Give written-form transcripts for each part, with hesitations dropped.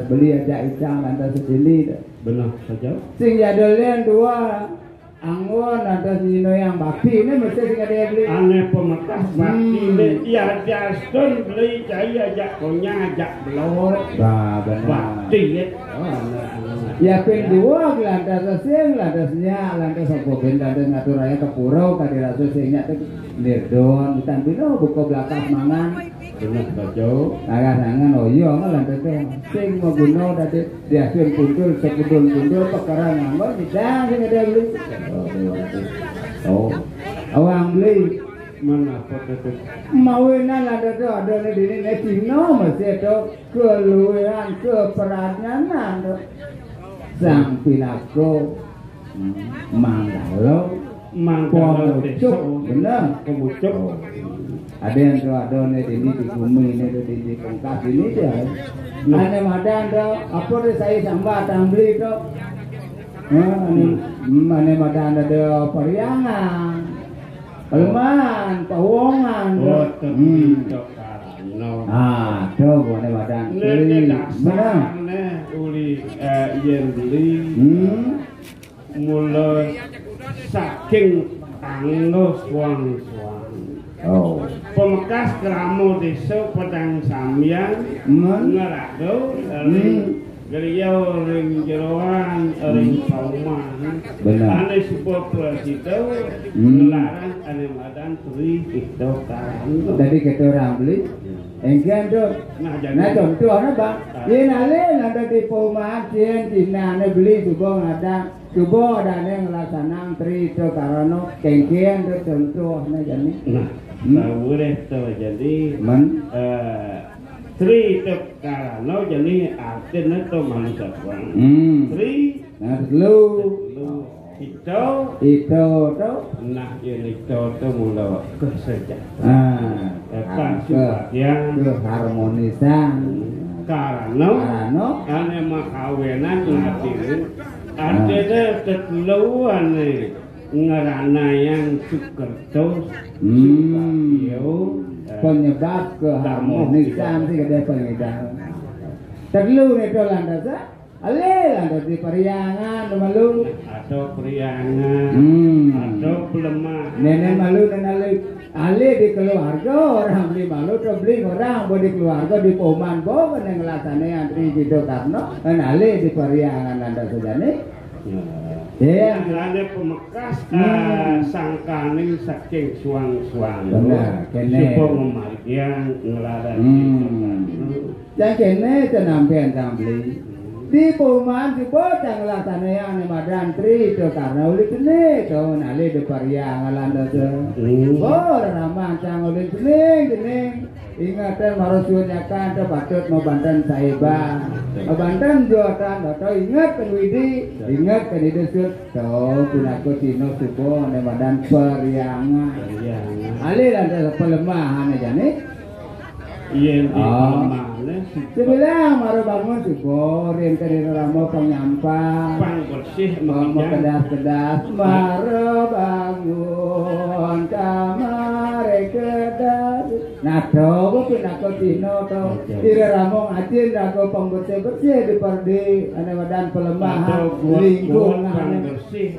beli aja icang lantas sini benar saja sing jadulnya dua anggun lantas nino yang bakti ini mesti sing ada yang beli aneh pemekas bakti ini ya jaston beli jaya ajak konya ajak belor bah benar bakti ya pin dua lantas sing lantasnya lantas apa lantas ngatur raya ke purau kadi rasul singnya teh nirdon ditambino buka belakang mangan benar saja agak-agak oh iya lantas sing mau guna dadi diasin puntul sepundul perkara ngambang bisa sing ada beli oh awang beli mana foto mauinan lantas ada di ini Cina masih ada keluaran keperanyanan sang pinako manggalo pemucuk bener pemucuk ada yang ada nih di bumi ini di pengkas ini dia ada madan do apa deh saya sambat tambli do mana madan ada periangan pelemahan pawongan do do mana madan benar uli yen beli mulai saking tanggo suang-suang oh pemekas keramo desa Padang Samyan ngerado geriau ring jeroan ring pauman ane sebuah presito ngelarang ane madan teri itu kan jadi kita orang beli enggan do nah contoh ana bang yen ale ada di pauman yen dinane beli subuh ada coba ada yang ngelaksanakan tri itu karena kengkian itu contohnya jadi nah boleh tuh jadi tri itu karena jadi artinya itu manusia tri nah lu itu nah ini itu mulai kesejahteraan keharmonisan karena ane makawenan ngatirin ada keteluan ngerana yang sukerto penyebab keharmonisan sih ada pengedar terlalu itu lantas ale lantas di periangan malu atau periangan atau pelemah nenek malu dan ale di keluarga orang beli malu atau beli orang di keluarga di poman boh yang ngelaksanakan antri gitu karena kan ale di periangan lantas saja nih ya ada pemekas sangkaning saking suang-suang benar kene supaya memarkian ngelarang yang kene tenampian tambli di poman di bocang laksanakan madan tri itu karena uli kene kau nali di periangan lantas oh ramah cang uli kene ingatan marosunya kan patut mau banten saiba banten juatan atau ingat kan widi ingat kan itu sud tau punako tino subo ane badan periangan alih lantas pelemahan aja nih iya pelemah sebilang maru bangun subo rin kari ramo penyampang pang bersih mau kedas maru bangun kamar kedas Nado ku pinako Cina to. Ira ramong ajin rago pembersih-bersih di perdi ane badan pelemahan lingkungan bersih.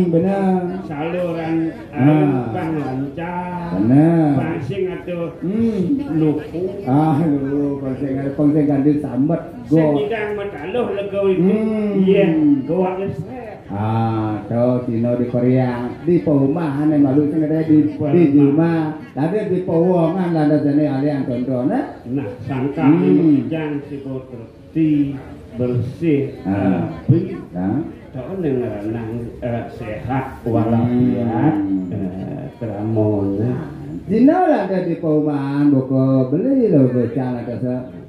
Benar. Saluran air lancar. Benar. Pancing atau lupu. Lu konseng ganti samet go. Sedang mataluh lego itu. Iya, goa to Cina di Korea di perumahan yang malu sing ada di Juma tapi di pewongan landasane alian contohnya nah sangka jang si bersih bersih tahun yang renang sehat walafiat keramona Cina ada di perumahan buku beli lo bocah ada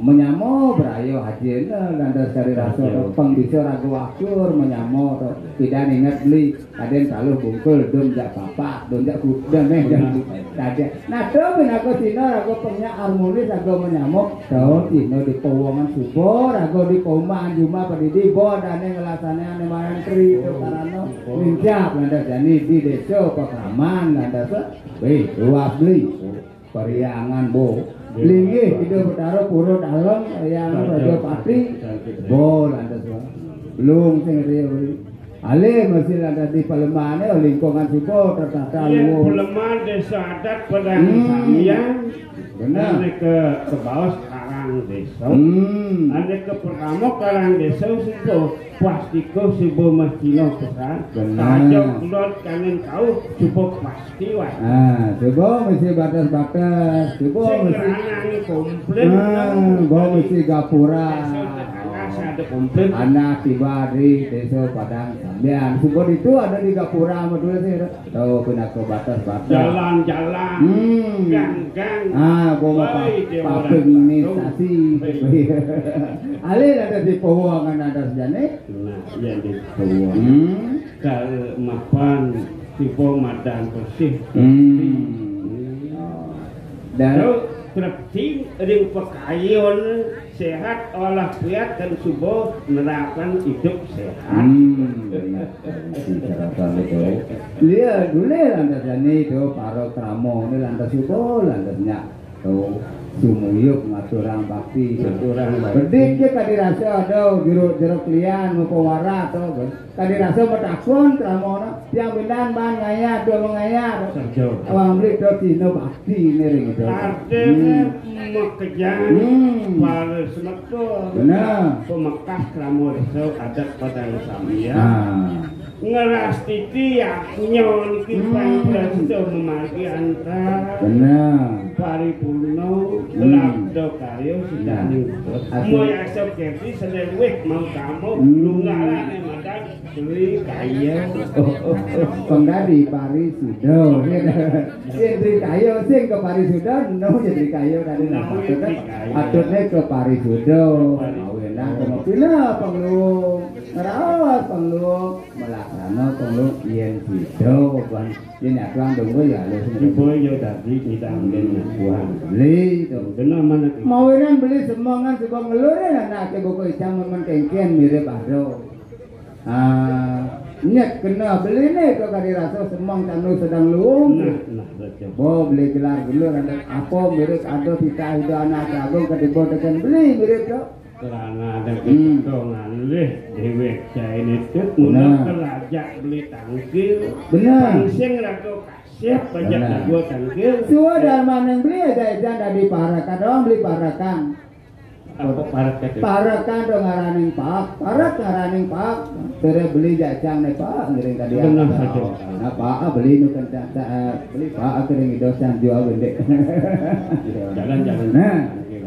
menyamo berayo haji landas dari rasa pengbisor ragu akur menyamo tidak ingat beli ada yang selalu bungkul dom jak bapak dom jak kuda dan tadi nah tuh aku Cina ragu pengnya harmonis ragu menyamo tuh Cina di pewongan subur ragu di perumahan Juma pendidi bo dan yang ngelasannya ane maran kri itu karena lincap landas jadi di desa pekraman landas dua beli periangan bo linggih itu bertaruh pura dalam yang raja pati bol anda semua belum sing dia ale masih ada di Palembang lingkungan suku tertata luar Palembang desa adat Padang Sambian benar ke bawah sekarang desa ada ke pertama karang desa suku plastiko subuh masjino pesan tajam keluar kanin kau subuh pasti wah subuh mesti batas-batas subuh mesti komplit mesti gapura ada komplit anak tiba di desa Padang Sambian subuh itu ada di gapura madura sih tahu kena ke batas-batas jalan-jalan gang-gang bawa papinisasi alih ada di pewangan ada sejane nah yang di pewangan kalau mapan tipe madan bersih dan berarti ring pekayon sehat walafiat dan subuh menerapkan hidup sehat. Dia dulu lantas ini itu paro kramo ini lantas subuh lantasnya tuh sumuyuk ngaturang bakti bediknya kadi rasa ada jeruk lian muka wara atau kadi rasa metakun kramona yang bindan ban ngayat dua mengayat awang beli do Cina bakti ini gitu artinya mekejan para semetul benar pemekas kramo desa adat Padang Sambian ngeras titi ya nyon kipan presto memagi antar benar paripurno labdo karyo sidani moya asap keti sedewek mau kamu lungaran emadan beli kaya penggadi pari sudo sing beli kayo sing ke pari sudo no jadi kayo tadi atutnya ke pari sudo awenan kemopila penglung ngerawat penglung melaksana penglung yen sudo kan yen aklang donggo ya lo ibu yo tadi kita ambil buah beli tuh benar mana mawenan beli semongan sebab ngelurin anak ke buku icang memenkengkian mirip ado nyet kena beli nih kok kali rasa semong kanu sedang luung bo beli gelar gelur ada apa mirip ado kita hidup anak agung kedibo tekan beli mirip tuh karena ada keuntungan leh dewek cain itu mulai kerajak beli tangkil benar pangsing ragu siap pajak lagu tangkil semua dalman yang beli ada edan dari parakan doang beli parakan apa parakan dong ngaraning pak tere beli jajang nih pak ngiring tadi apa beli nu kan beli pak kering dosan jual bendek jangan nah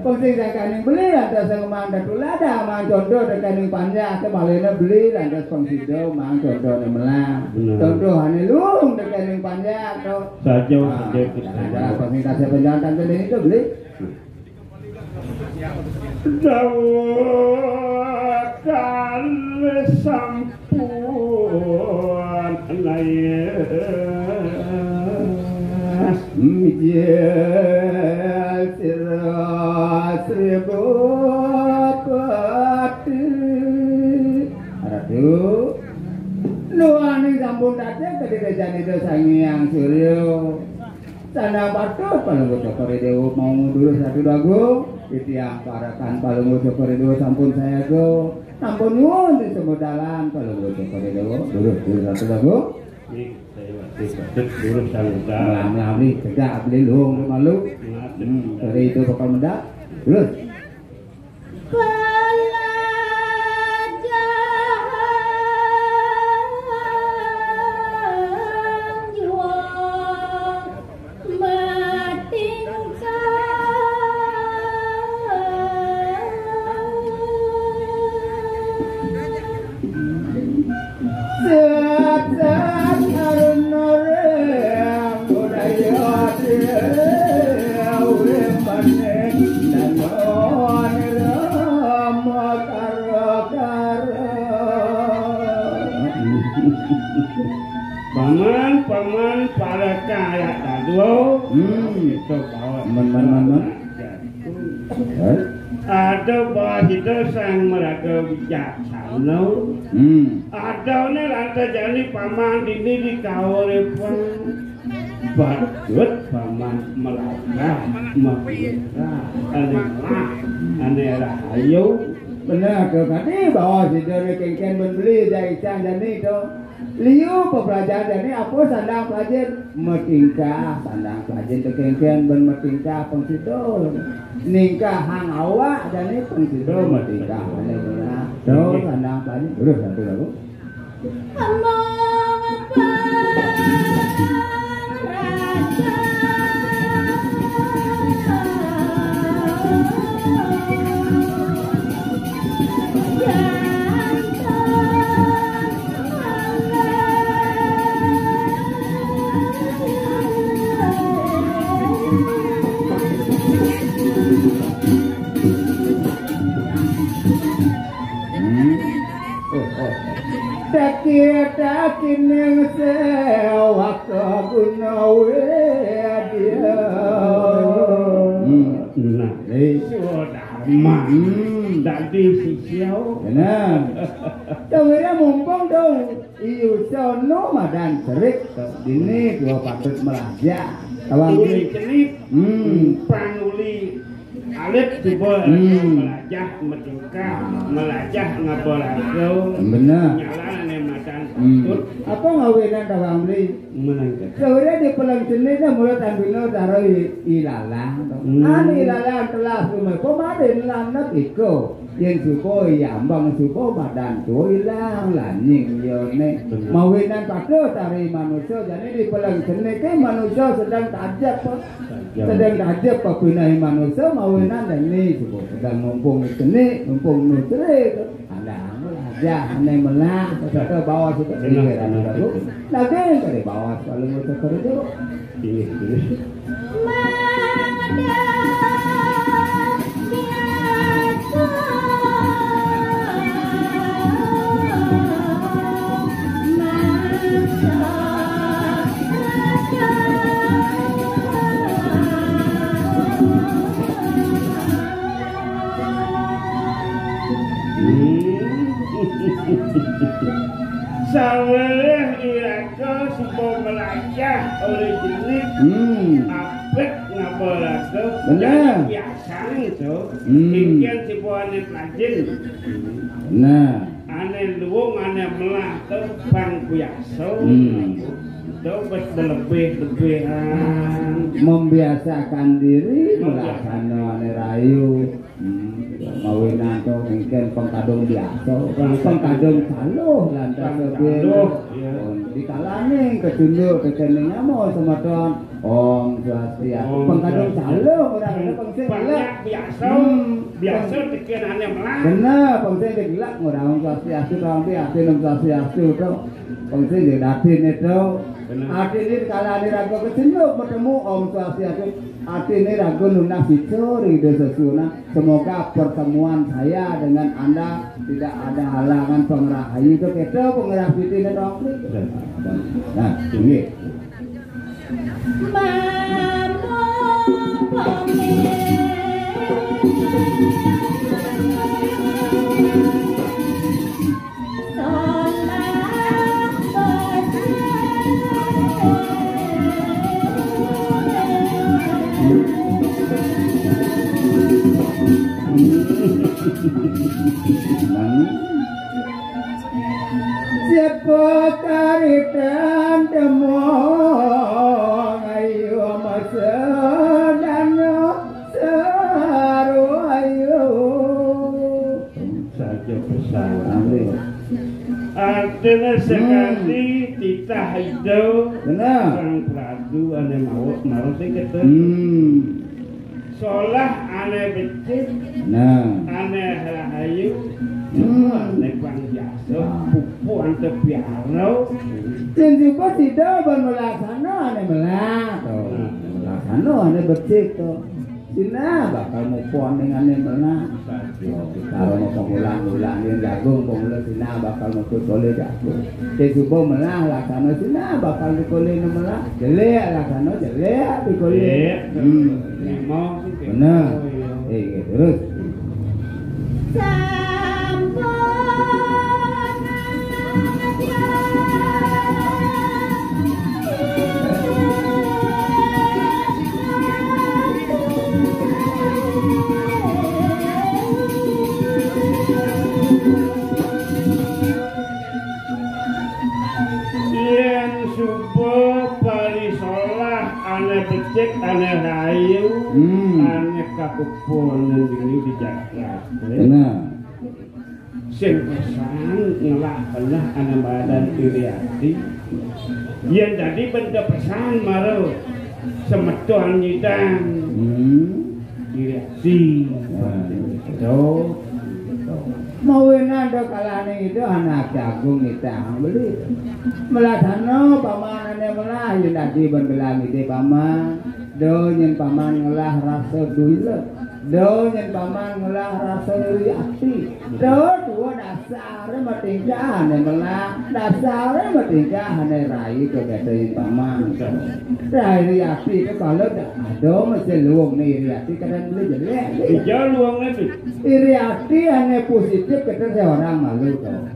penting jakaning beli lantas yang mang datulada mang contoh dekaning panja ke balena beli lantas pengsido mang contoh ne melang contoh hane lung dekaning panja to saja kita ada penting kasih penjantan tadi itu beli dawakan sampun layas mijel seribu pati aduh nuani sampun datang ke desa itu sangyang suryo Sana patut Palunggu Cokore Dewo mau dulu satu lagu Titiang parakan Palunggu Cokore Dewo sampun saya go sampun nyuwun di semodalan Palunggu Cokore Dewo dulu satu lagu Ini saya masih patut dulu sanggup melam-melam cegah beli lung malu dari itu bakal mendak dulu paman para kaya tadu itu bawa ada bawa itu sang meraga bijaksana ada ni lantai jadi paman ini di kawarepan badut paman meraga meraga ane rahayu benar ke tadi bawa si dari kengken membeli dari cang dan itu liu pembelajaran ini apa sandang pelajar metingkah sandang pelajar ke kengken ben metingkah pengsidol ningkah hang awak dan ini pengsidol metingkah ini benar do sandang pelajar terus satu lagu Taki ning sewa kegunawe dia. Nah, Dharma. Dadi sisiau. Benar. Tawira mumpung dong. Iu sono madan serik. Dini dua patut melajar. Tawang ini panuli alit tiba melajah metingkah melajah ngabolagau benar nyalane macan patut apa ngawenan tawang beli menangkat sebenarnya di pelang jenis mulut ambino taruh ilalang ilalang telah semua kemarin lanat iko yang suko yambang suko badan tu ilang lanying yone mawinan patut dari manusia jadi di pelang jenis ke manusia sedang tajab sedang tajab pepinahi manusia mawinan dan ini suko sedang mumpung jenis mumpung nutri ada aja aneh melah ke bawah suka ini lagi dari bawah kalau mau seperti itu ini Sawaleh iraka supo melajah oleh jenis apet ngapolake benar biasa itu ikan supo ane pelajin nah ane luwung ane melah ke bang biasa dobat berlebih-lebihan membiasakan diri melaksanakan rayu mawinan to mungkin pengkadung biasa pengkadung saluh lantas saluh dikalane kecunduk keceningnya mau semadon om swastiastu pengkadung saluh orang ada pengsen gelak biasa pikirannya melah benar pengsen gelak orang swastiastu orang biasa om swastiastu to pengsen datin itu hati ini kalane raga kecunduk bertemu om swastiastu hati ini raga lunas dicuri desesuna semoga pertemuan saya dengan Anda tidak ada halangan pengrahayu itu kita pengerah fitin dong. Nah, ini. Siapa karitan demong ayo masedano seru ayo saja pesan artinya sekali titah itu benar sang pradu ane mau sing ketu solah ane becik nah ane rahayu ane pang biasa pupu ante piaro dan juga tidak bermelaksana ane melak melaksana ane becik tuh Sina bakal mupon dengan ane melak kalau mau pengulang-ulang yang jagung pengulang Sina bakal mau kutole jagung dan juga melak laksana Sina bakal dikole melak jelek laksana jelek dikole mau benar terus yen subuh parisolah ane becik ane rayu ane kakupon ini dijaga benar sing pesan ngelah-ngelah ane badan iriati yen jadi benda pesan maru semetuan nyidang iriati mau nando kalane itu anak jagung kita beli melatano pamanane melah yen dadi bendelang ide paman do yen paman ngelah rasa duile do yen paman ngelah rasa riati do dua dasare matingkahane melah dasare matingkahane rai to gede paman rai riati itu kalau do mesti luwung nih riati kadang beli jelek iya luwung itu iriati ane positif kita seorang malu toh.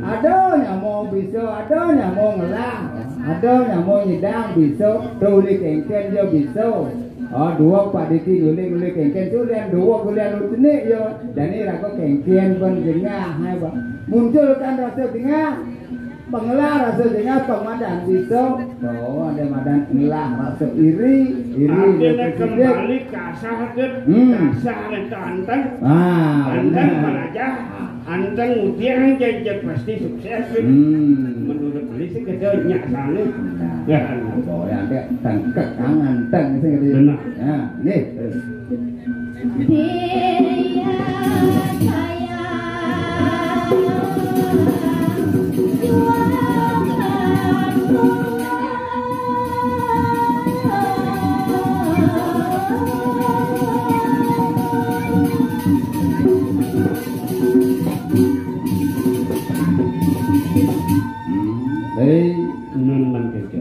Ada nyamong bisa, ada nyamong ngelah, ada nyamong nyidang bisa, tuli kengken dia bisa. Oh dua pak diti guli kengken tu lian dua gulian utine yo, dan ini ragu kengken pun jengah, hai bang. Munculkan rasa jengah, pengelah rasa jengah pemadan bisa. Oh ada madan ngelah rasa iri. artinya kembali kasar kasar itu anteng anteng meraja anteng utian jajak pasti sukses menurut beli sih kecil nyasane oh yang dia tengkek anteng sih benar nah nih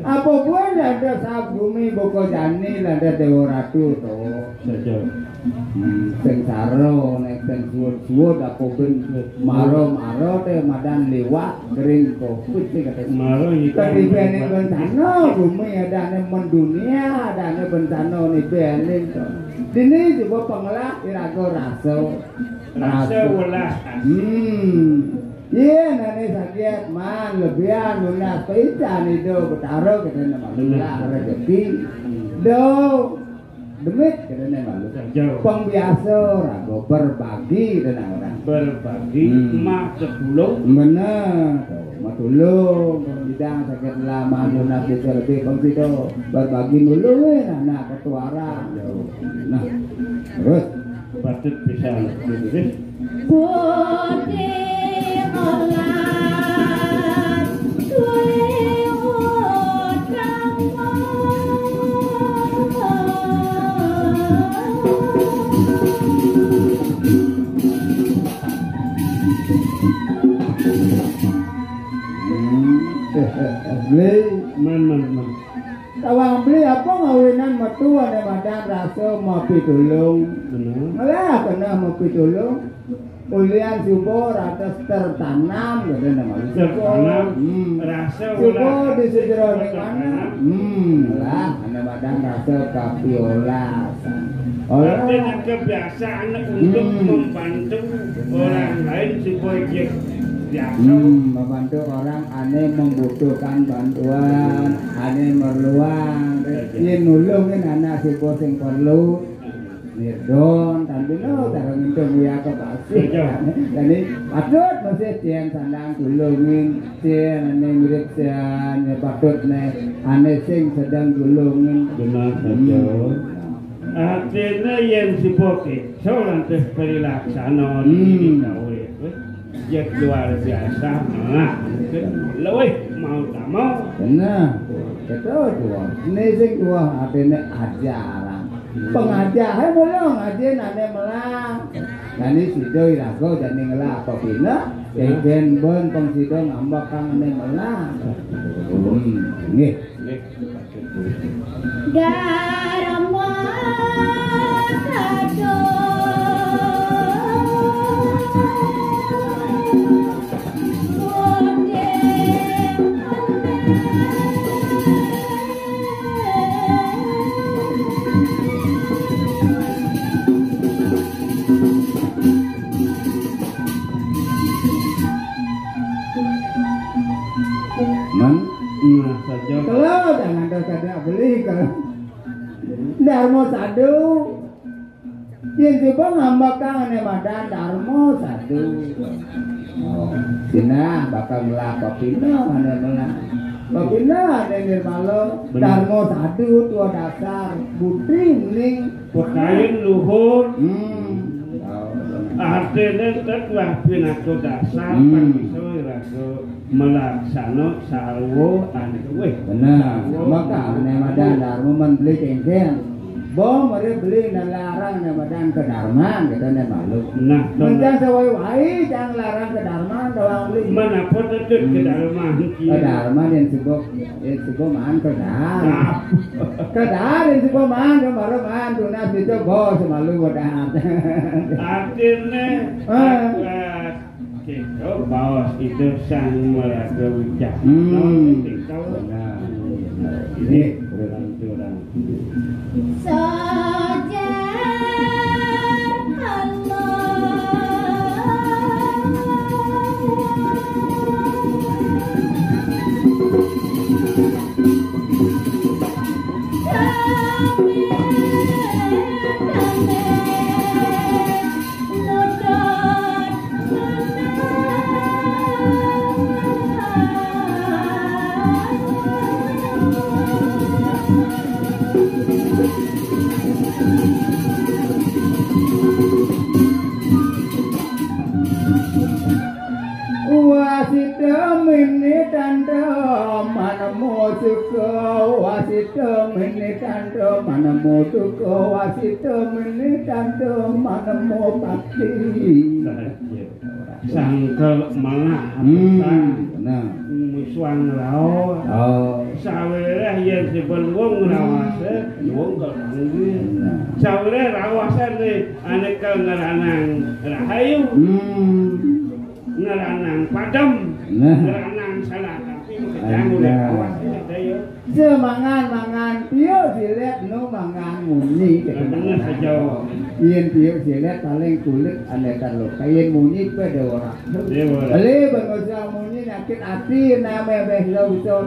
apa pun ada sabumi boko jani ada dewa ratu to saja sing saro nek sing suwud apa ben maro teh madan liwat kering kopit sing kata maro iki tadi bene bencana bumi ada ne mendunia ada ne bencana ni bene to dini coba pengelah irago rasa welas iya nane sakit man lebihan lunas pican itu betaro kita nama lulah rezeki do demit kita nama lulah pengbiasa rago berbagi dengan orang berbagi mak sepuluh bener mak tulung bidang sakit lama lunas itu lebih pengsido berbagi dulu anak ketuara nah terus patut bisa terus Tawang beli apa ngawinan metu ada badan rasa mau pitulung malah kena mau pitulung ulian subur atas tertanam gitu nama tertanam rasa subur di sejero di mana lah ada badan rasa kapiolasan Artinya kebiasaan untuk membantu orang lain supaya biasa. Membantu orang aneh membutuhkan bantuan, aneh meluang, ini nulungin anak si bos yang perlu. Nirdon, tapi no, tarang itu muya ke pasir. Jadi, patut masih cian sandang tulungin, cian aneh mirip cian, patut aneh sing sedang tulungin. Benar saja. Artinya yang si bokeh, seorang teh perilaksana di kau itu, ya luar biasa. Nah, lebih mau tak mau. Benar, betul dua. Ini sing dua artinya ajaran. Pengajar, mulai ngaji nanti melang. Nanti sido irago jadi ngelah apa pina, kegen ben pengsido ngambak kang nanti melang. Nih. Garam sado. Kalau jangan ada beli kalau Darmo sadu, yang coba ngambak kangen madan Darmo sadu. Oh, Cina bakal ngelak Papina mana ngelak. Papina ada nirmalo Darmo sadu tua dasar budi ning Pekain luhur. Artinya telah pinaku dasar panggiso irago melaksana sarwo aneh. Benar. Maka ane madan Darmo membeli kengkeng. Bom mari beli dan larang ane madan ke Darman kita ane malu. Nah, mencang sewai-wai jangan larang ke Darman doang beli. Menapa tetep ke Darman? Ke Darman yang sibuk man ke Dar. Ke Dar yang sibuk man ke baru man tunas itu bos malu wadah. Artinya kita bawas itu sang meraga wujud. Ini orang-orang Saja wasita mini tanda mana mosuko wasita mini tanda mana mosuko wasita mini tanda mana mo bakti sangkel malah nah musuhan rao sawireh yang sebelum rawase wong kalangge sawireh rawase ni aneka ngaranang rahayu ngaranang padam ngaranang salah tapi kejang oleh rawase dayo semangan pio silet no mangan muni bener saja yen pio silet paling kulit aneka lo kayen muni pada orang ale bangsa muni sakit hati nama behlo uso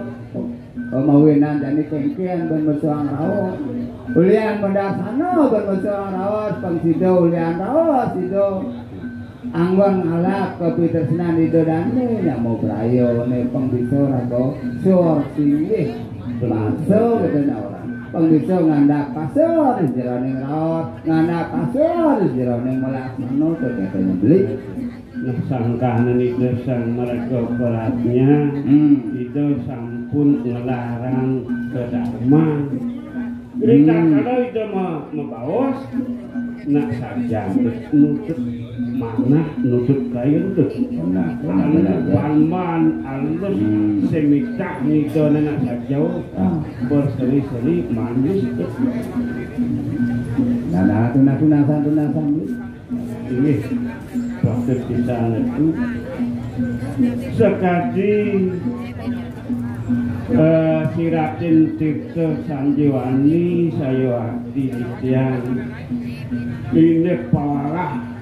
mawinan dan kengkian ben mesuang rawa ulian mendasano ben mesuang rawa pangsido ulian rawa sido anggon alak kopi tersenan itu dan nya mau berayo ne pangbiso rago sur singih baso gitu na orang pangbiso ngandak pasor jeroning rawat ngandak pasor jeroning melaksano to katanya beli. Nah sangkahan itu sang mereka beratnya itu sampun ngelarang ke Dharma. Jadi kalau itu membawas nak saja nutut mana nutut kain tuh panman alus semita itu nak saja berseri-seri manis tuh. Nah tunasan ini waktu di sana itu sekali Siratin Tirta Sanjiwani Sayawati Dityan Ini pawarah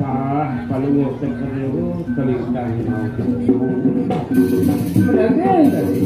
palungo tekeriru kelingkang mau. Berarti tadi